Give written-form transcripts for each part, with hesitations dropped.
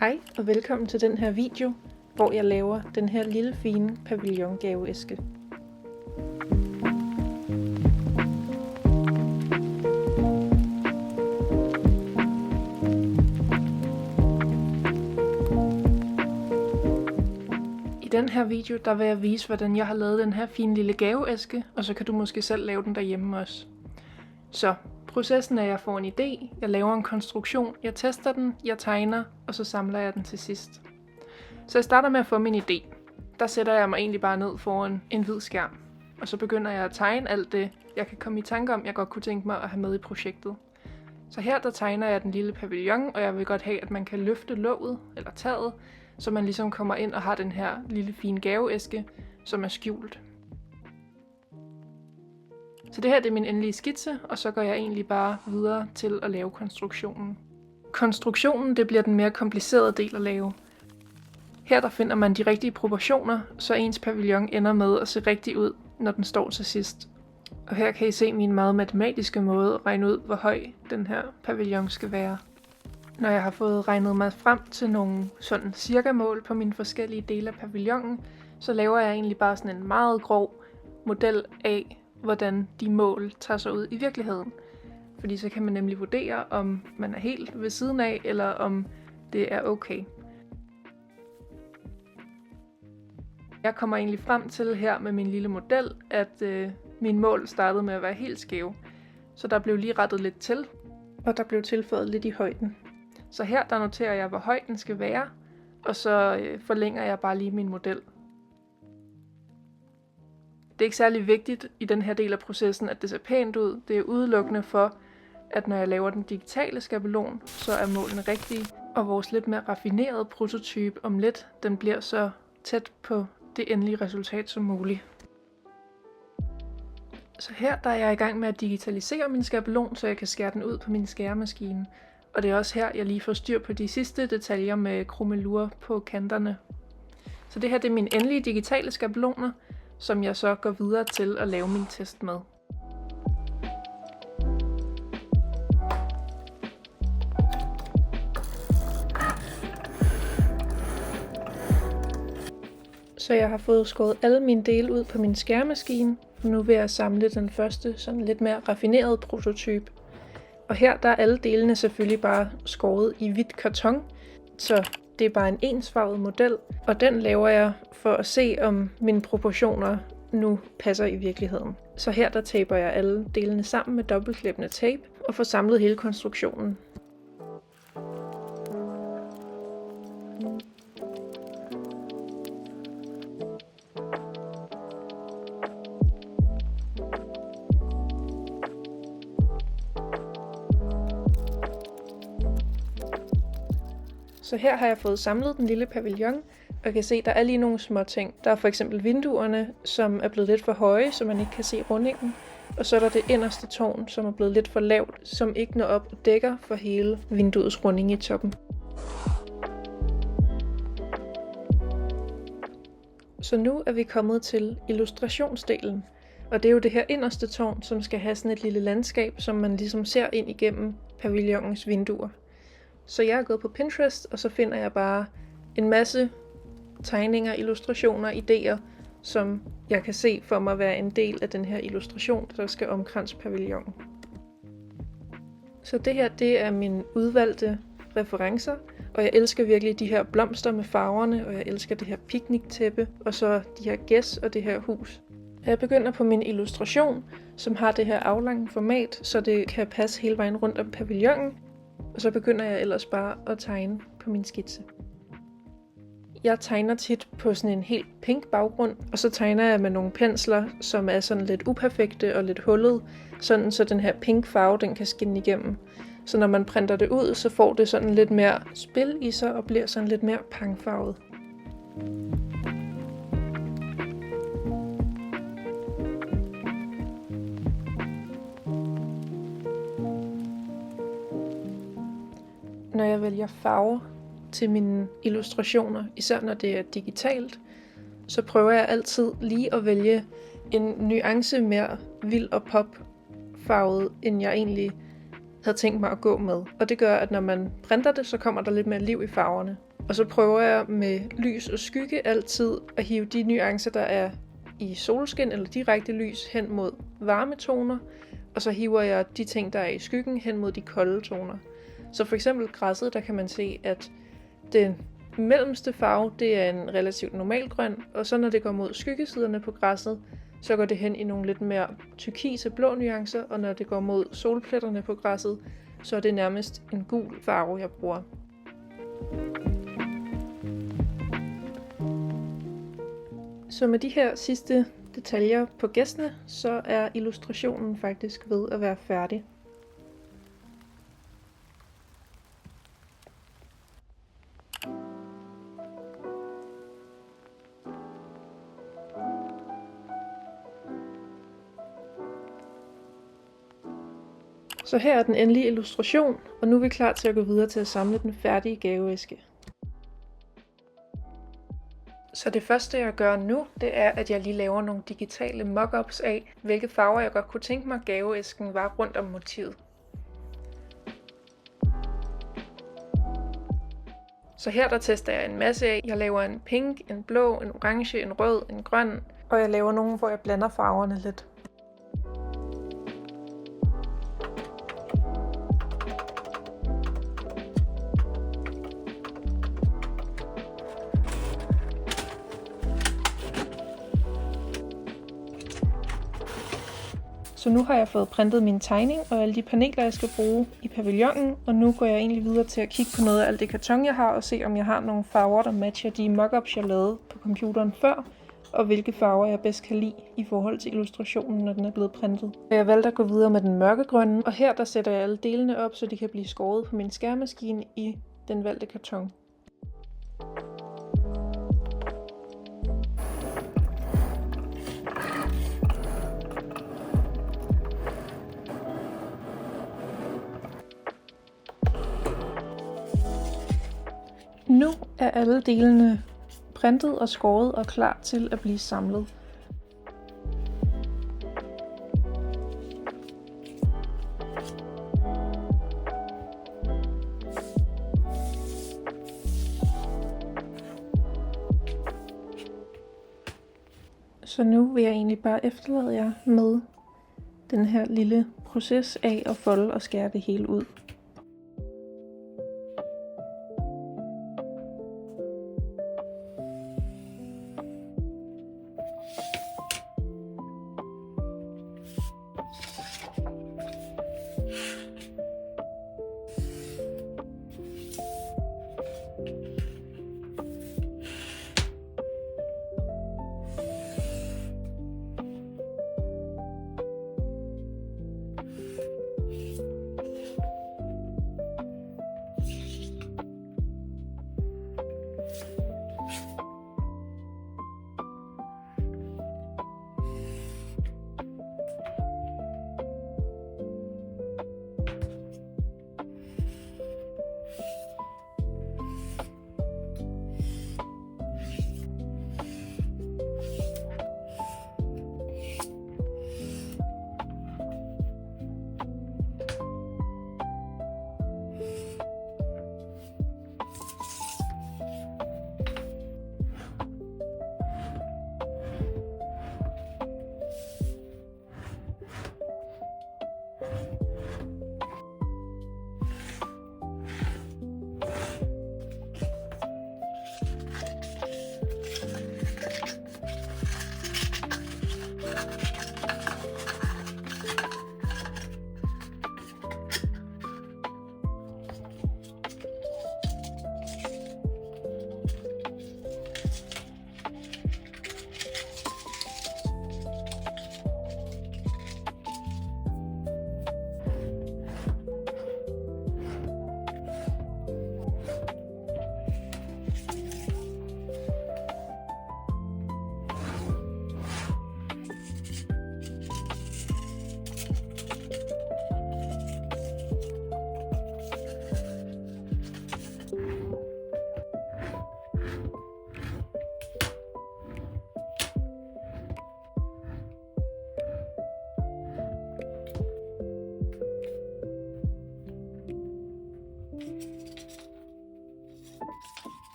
Hej og velkommen til den her video, hvor jeg laver den her lille fine pavillongaveæske. I den her video, der vil jeg vise, hvordan jeg har lavet den her fine lille gaveæske, og så kan du måske selv lave den derhjemme også. Så processen er, at jeg får en idé, jeg laver en konstruktion, jeg tester den, jeg tegner, og så samler jeg den til sidst. Så jeg starter med at få min idé. Der sætter jeg mig egentlig bare ned foran en hvid skærm, og så begynder jeg at tegne alt det, jeg kan komme i tanke om, jeg godt kunne tænke mig at have med i projektet. Så her der tegner jeg den lille pavillon, og jeg vil godt have, at man kan løfte låget eller taget, så man ligesom kommer ind og har den her lille fine gaveæske, som er skjult. Så det her det er min endelige skitse, og så går jeg egentlig bare videre til at lave konstruktionen. Konstruktionen det bliver den mere komplicerede del at lave. Her der finder man de rigtige proportioner, så ens pavillon ender med at se rigtig ud, når den står til sidst. Og her kan I se min meget matematiske måde at regne ud, hvor høj den her pavillon skal være. Når jeg har fået regnet mig frem til nogle sådan cirka-mål på mine forskellige dele af pavillonen, så laver jeg egentlig bare sådan en meget grov model af, hvordan de mål tager sig ud i virkeligheden. Fordi så kan man nemlig vurdere, om man er helt ved siden af, eller om det er okay. Jeg kommer egentlig frem til her med min lille model, at mine mål startede med at være helt skæve. Så der blev lige rettet lidt til, og der blev tilføjet lidt i højden. Så her der noterer jeg, hvor høj den skal være, og så forlænger jeg bare lige min model. Det er ikke særlig vigtigt i den her del af processen, at det ser pænt ud. Det er udelukkende for, at når jeg laver den digitale skabelon, så er målene rigtige. Og vores lidt mere raffinerede prototype om lidt, den bliver så tæt på det endelige resultat som muligt. Så her der er jeg i gang med at digitalisere min skabelon, så jeg kan skære den ud på min skæremaskine. Og det er også her, jeg lige får styr på de sidste detaljer med krummelure på kanterne. Så det her det er mine endelige digitale skabeloner, som jeg så går videre til at lave min test med. Så jeg har fået skåret alle mine dele ud på min skæremaskine, og nu vil jeg samle den første sådan lidt mere raffinerede prototype. Og her der er alle delene selvfølgelig bare skåret i hvidt karton, så det er bare en ensfarvet model, og den laver jeg for at se, om mine proportioner nu passer i virkeligheden. Så her der taper jeg alle delene sammen med dobbeltklippende tape og får samlet hele konstruktionen. Så her har jeg fået samlet den lille pavillon, og kan se, at der er lige nogle små ting. Der er for eksempel vinduerne, som er blevet lidt for høje, så man ikke kan se rundingen. Og så er der det inderste tårn, som er blevet lidt for lavt, som ikke når op og dækker for hele vinduets runding i toppen. Så nu er vi kommet til illustrationsdelen. Og det er jo det her inderste tårn, som skal have sådan et lille landskab, som man ligesom ser ind igennem pavillonens vinduer. Så jeg er gået på Pinterest, og så finder jeg bare en masse tegninger, illustrationer, idéer, som jeg kan se for mig være en del af den her illustration, der skal omkranse pavillonen. Så det her, det er mine udvalgte referencer, og jeg elsker virkelig de her blomster med farverne, og jeg elsker det her picnic-tæppe, og så de her gæs og det her hus. Jeg begynder på min illustration, som har det her aflange format, så det kan passe hele vejen rundt om pavillonen. Og så begynder jeg ellers bare at tegne på min skitse. Jeg tegner tit på sådan en helt pink baggrund, og så tegner jeg med nogle pensler, som er sådan lidt uperfekte og lidt hullet, sådan så den her pink farve, den kan skinne igennem. Så når man printer det ud, så får det sådan lidt mere spil i sig og bliver sådan lidt mere pangfarvet. Når jeg vælger farver til mine illustrationer, især når det er digitalt, så prøver jeg altid lige at vælge en nuance mere vild og pop-farvet, end jeg egentlig havde tænkt mig at gå med. Og det gør, at når man printer det, så kommer der lidt mere liv i farverne. Og så prøver jeg med lys og skygge altid at hive de nuancer, der er i solskin eller direkte lys, hen mod varme toner. Og så hiver jeg de ting, der er i skyggen, hen mod de kolde toner. Så for eksempel græsset, der kan man se, at den mellemste farve, det er en relativt normal grøn, og så når det går mod skyggesiderne på græsset, så går det hen i nogle lidt mere turkise blå nuancer, og når det går mod solpletterne på græsset, så er det nærmest en gul farve, jeg bruger. Så med de her sidste detaljer på gæstene, så er illustrationen faktisk ved at være færdig. Så her er den endelige illustration, og nu er vi klar til at gå videre til at samle den færdige gaveæske. Så det første jeg gør nu, det er, at jeg lige laver nogle digitale mockups af, hvilke farver jeg godt kunne tænke mig gaveæsken var rundt om motivet. Så her der tester jeg en masse af. Jeg laver en pink, en blå, en orange, en rød, en grøn, og jeg laver nogle, hvor jeg blander farverne lidt. Så nu har jeg fået printet min tegning og alle de paneler, jeg skal bruge i pavillonen, og nu går jeg egentlig videre til at kigge på noget af alt det karton, jeg har, og se om jeg har nogle farver, der matcher de mockups, jeg lavede på computeren før, og hvilke farver jeg bedst kan lide i forhold til illustrationen, når den er blevet printet. Jeg valgte at gå videre med den mørkegrønne, og her der sætter jeg alle delene op, så de kan blive skåret på min skærmaskine i den valgte karton. Nu er alle delene printet og skåret og klar til at blive samlet. Så nu vil jeg egentlig bare efterlade jer med den her lille proces af at folde og skære det hele ud.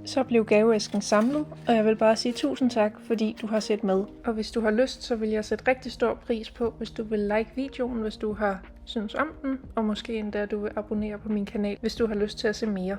Så blev gaveæsken samlet, og jeg vil bare sige tusind tak, fordi du har set med. Og hvis du har lyst, så vil jeg sætte rigtig stor pris på, hvis du vil like videoen, hvis du har synes om den, og måske endda du vil abonnere på min kanal, hvis du har lyst til at se mere.